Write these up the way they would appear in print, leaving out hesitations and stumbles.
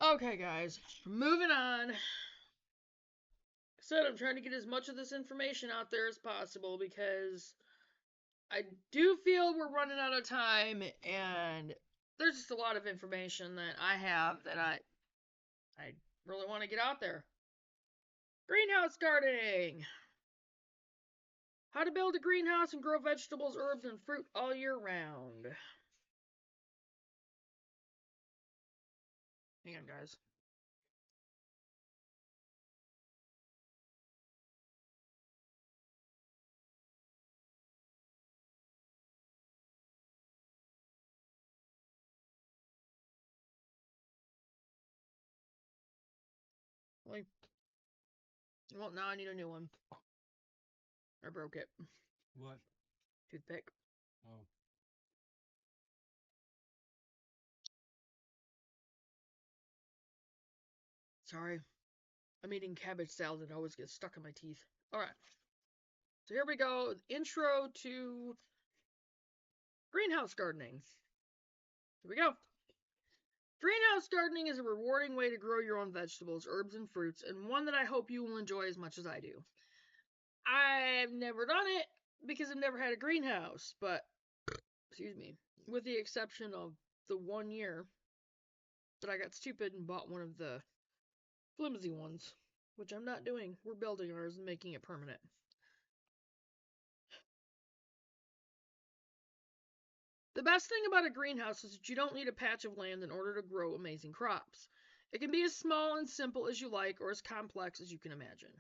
Okay, guys, moving on. I said I'm trying to get as much of this information out there as possible because I do feel we're running out of time, and there's just a lot of information that I have that I really want to get out there. Greenhouse gardening. How to build a greenhouse and grow vegetables, herbs, and fruit all year round. Hang on, guys. Well, now I need a new one. I broke it. What? Toothpick. Oh. Sorry. I'm eating cabbage salad. It always gets stuck in my teeth. Alright. So here we go. Intro to greenhouse gardening. Here we go. Greenhouse gardening is a rewarding way to grow your own vegetables, herbs, and fruits, and one that I hope you will enjoy as much as I do. I've never done it because I've never had a greenhouse, but, excuse me, with the exception of the 1 year that I got stupid and bought one of the flimsy ones, which I'm not doing. We're building ours and making it permanent. The best thing about a greenhouse is that you don't need a patch of land in order to grow amazing crops. It can be as small and simple as you like or as complex as you can imagine.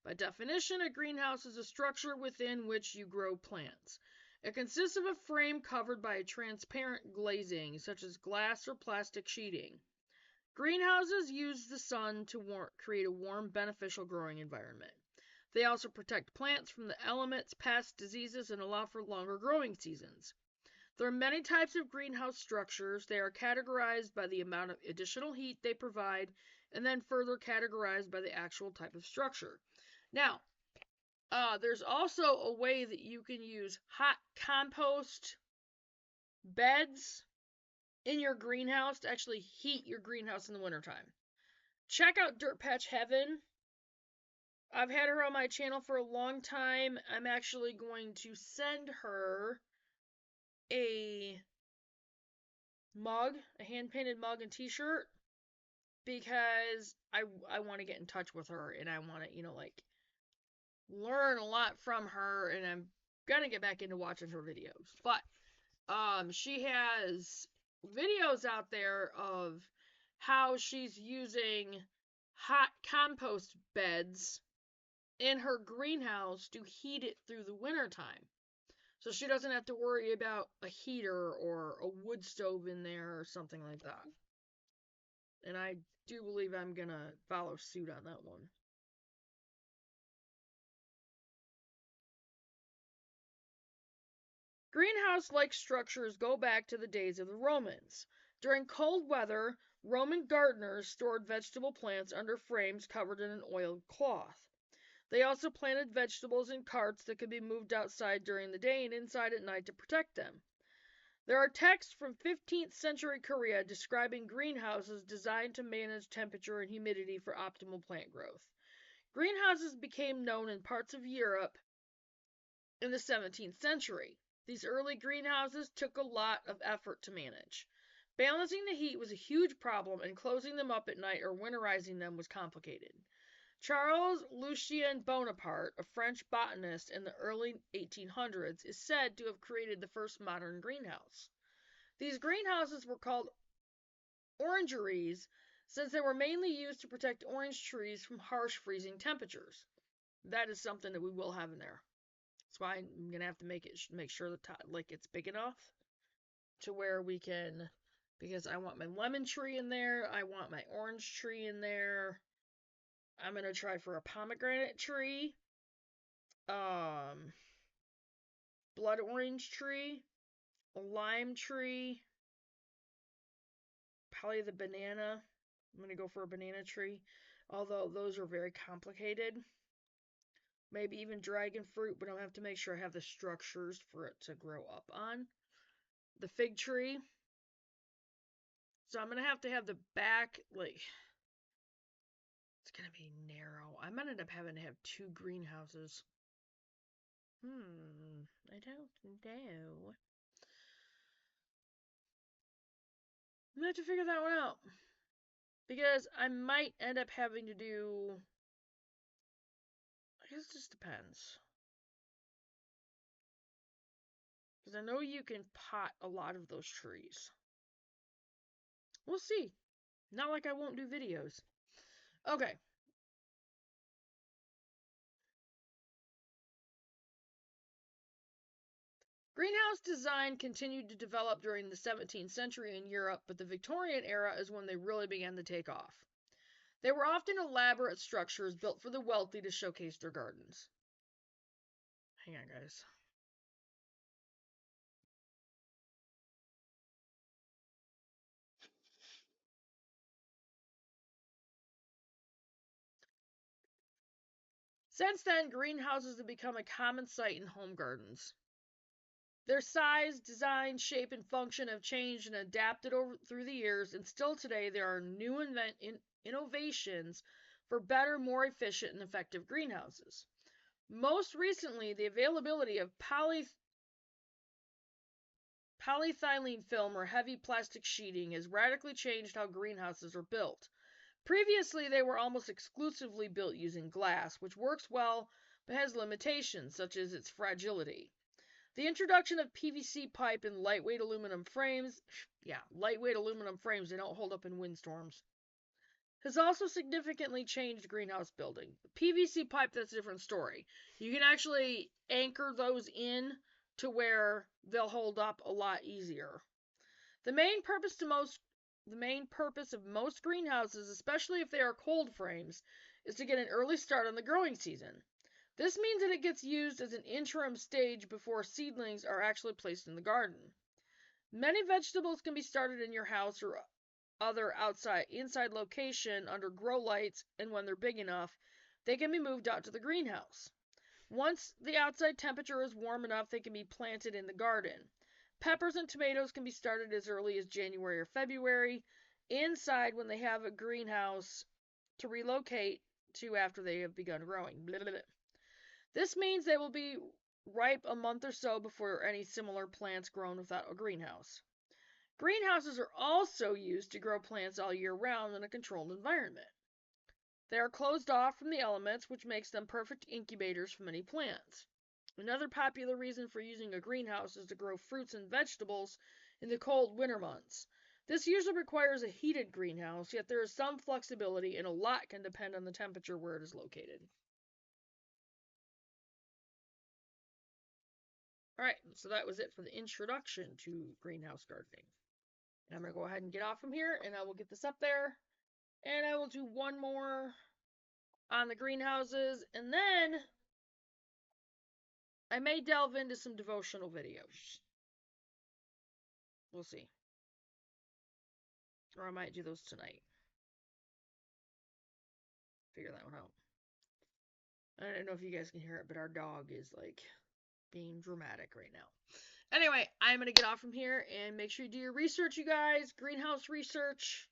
By definition, a greenhouse is a structure within which you grow plants. It consists of a frame covered by a transparent glazing, such as glass or plastic sheeting. Greenhouses use the sun to create a warm, beneficial growing environment. They also protect plants from the elements, pests, diseases, and allow for longer growing seasons. There are many types of greenhouse structures. They are categorized by the amount of additional heat they provide, and then further categorized by the actual type of structure. Now, there's also a way that you can use hot compost beds in your greenhouse to actually heat your greenhouse in the wintertime. Check out Dirtpatcheaven. I've had her on my channel for a long time. I'm actually going to send her a mug, a hand-painted mug and t-shirt, because I want to get in touch with her, and I want to, like, learn a lot from her, and I'm gonna get back into watching her videos. But she has videos out there of how she's using hot compost beds in her greenhouse to heat it through the wintertime. So she doesn't have to worry about a heater or a wood stove in there or something like that. And I do believe I'm gonna follow suit on that one. Greenhouse-like structures go back to the days of the Romans. During cold weather, Roman gardeners stored vegetable plants under frames covered in an oiled cloth. They also planted vegetables in carts that could be moved outside during the day and inside at night to protect them. There are texts from 15th century Korea describing greenhouses designed to manage temperature and humidity for optimal plant growth. Greenhouses became known in parts of Europe in the 17th century. These early greenhouses took a lot of effort to manage. Balancing the heat was a huge problem, and closing them up at night or winterizing them was complicated. Charles Lucien Bonaparte, a French botanist in the early 1800s, is said to have created the first modern greenhouse. These greenhouses were called orangeries since they were mainly used to protect orange trees from harsh freezing temperatures. That is something that we will have in there. That's why I'm gonna have to make sure the top, like, it's big enough to where we can, because I want my lemon tree in there, I want my orange tree in there. I'm gonna try for a pomegranate tree, blood orange tree, a lime tree, probably the banana. I'm gonna go for a banana tree, although those are very complicated. Maybe even dragon fruit, but I'll have to make sure I have the structures for it to grow up on. The fig tree. So I'm going to have the back, like, it's going to be narrow. I might end up having to have 2 greenhouses. I don't know. I'm going to have to figure that one out. Because I might end up having to do... I guess it just depends. Because I know you can pot a lot of those trees. We'll see. Not like I won't do videos. Okay. Greenhouse design continued to develop during the 17th century in Europe, but the Victorian era is when they really began to take off. They were often elaborate structures built for the wealthy to showcase their gardens. Hang on, guys. Since then, greenhouses have become a common sight in home gardens. Their size, design, shape, and function have changed and adapted through the years, and still today there are new innovations for better, more efficient, and effective greenhouses. Most recently, the availability of polyethylene film or heavy plastic sheeting has radically changed how greenhouses are built. Previously, they were almost exclusively built using glass, which works well but has limitations, such as its fragility. The introduction of PVC pipe and lightweight aluminum frames, they don't hold up in windstorms, has also significantly changed greenhouse building. PVC pipe, that's a different story. You can actually anchor those in to where they'll hold up a lot easier. The main purpose of most greenhouses, especially if they are cold frames, is to get an early start on the growing season. This means that it gets used as an interim stage before seedlings are actually placed in the garden. Many vegetables can be started in your house or other inside location under grow lights, and when they're big enough, they can be moved out to the greenhouse. Once the outside temperature is warm enough, they can be planted in the garden. Peppers and tomatoes can be started as early as January or February, inside when they have a greenhouse to relocate to after they have begun growing. Blah, blah, blah. This means they will be ripe a month or so before any similar plants grown without a greenhouse. Greenhouses are also used to grow plants all year round in a controlled environment. They are closed off from the elements, which makes them perfect incubators for many plants. Another popular reason for using a greenhouse is to grow fruits and vegetables in the cold winter months. This usually requires a heated greenhouse, yet there is some flexibility and a lot can depend on the temperature where it is located. Alright, so that was it for the introduction to greenhouse gardening. And I'm going to go ahead and get off from here, and I will get this up there. And I will do one more on the greenhouses, and then I may delve into some devotional videos. We'll see. Or I might do those tonight. Figure that one out. I don't know if you guys can hear it, but our dog is like being dramatic right now. Anyway, I'm going to get off from here and make sure you do your research, you guys. Greenhouse research,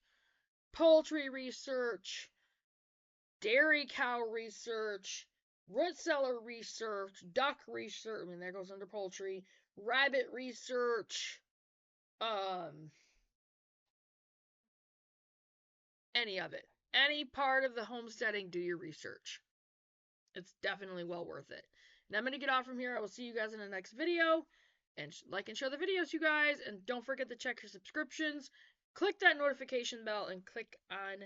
poultry research, dairy cow research, root cellar research, duck research. I mean, that goes under poultry. Rabbit research. Any of it. Any part of the homesteading, do your research. It's definitely well worth it. And I'm going to get off from here. I will see you guys in the next video. And like and share the videos, you guys. And don't forget to check your subscriptions. Click that notification bell and click on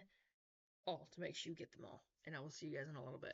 all to make sure you get them all. And I will see you guys in a little bit.